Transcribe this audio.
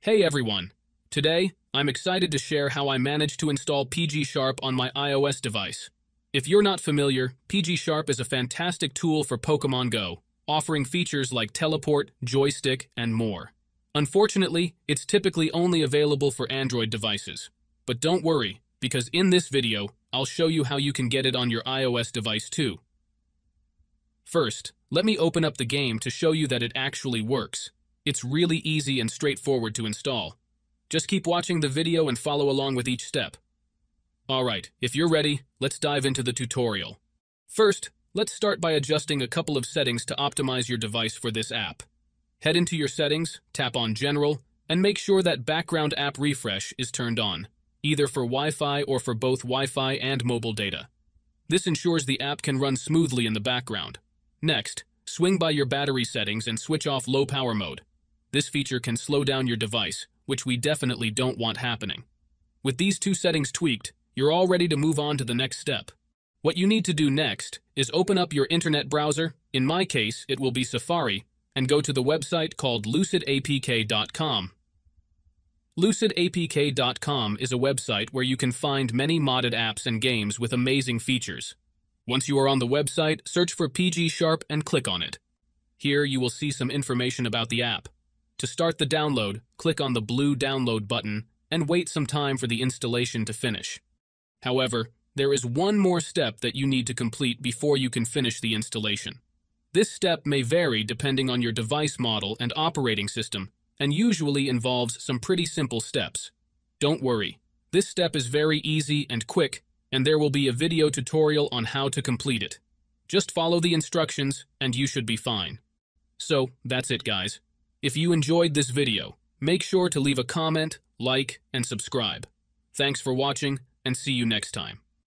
Hey everyone! Today, I'm excited to share how I managed to install PGSharp on my iOS device. If you're not familiar, PGSharp is a fantastic tool for Pokémon GO, offering features like teleport, joystick, and more. Unfortunately, it's typically only available for Android devices. But don't worry, because in this video, I'll show you how you can get it on your iOS device too. First, let me open up the game to show you that it actually works. It's really easy and straightforward to install. Just keep watching the video and follow along with each step. Alright, if you're ready, let's dive into the tutorial. First, let's start by adjusting a couple of settings to optimize your device for this app. Head into your settings, tap on General, and make sure that Background App Refresh is turned on, either for Wi-Fi or for both Wi-Fi and mobile data. This ensures the app can run smoothly in the background. Next, swing by your battery settings and switch off low power mode. This feature can slow down your device, which we definitely don't want happening. With these two settings tweaked, you're all ready to move on to the next step. What you need to do next is open up your internet browser, in my case it will be Safari, and go to the website called lucidapk.com. Lucidapk.com is a website where you can find many modded apps and games with amazing features. Once you are on the website, search for PGSharp and click on it. Here you will see some information about the app. To start the download, click on the blue download button and wait some time for the installation to finish. However, there is one more step that you need to complete before you can finish the installation. This step may vary depending on your device model and operating system, and usually involves some pretty simple steps. Don't worry, this step is very easy and quick, and there will be a video tutorial on how to complete it. Just follow the instructions and you should be fine. So, that's it guys. If you enjoyed this video, make sure to leave a comment, like, and subscribe. Thanks for watching, and see you next time.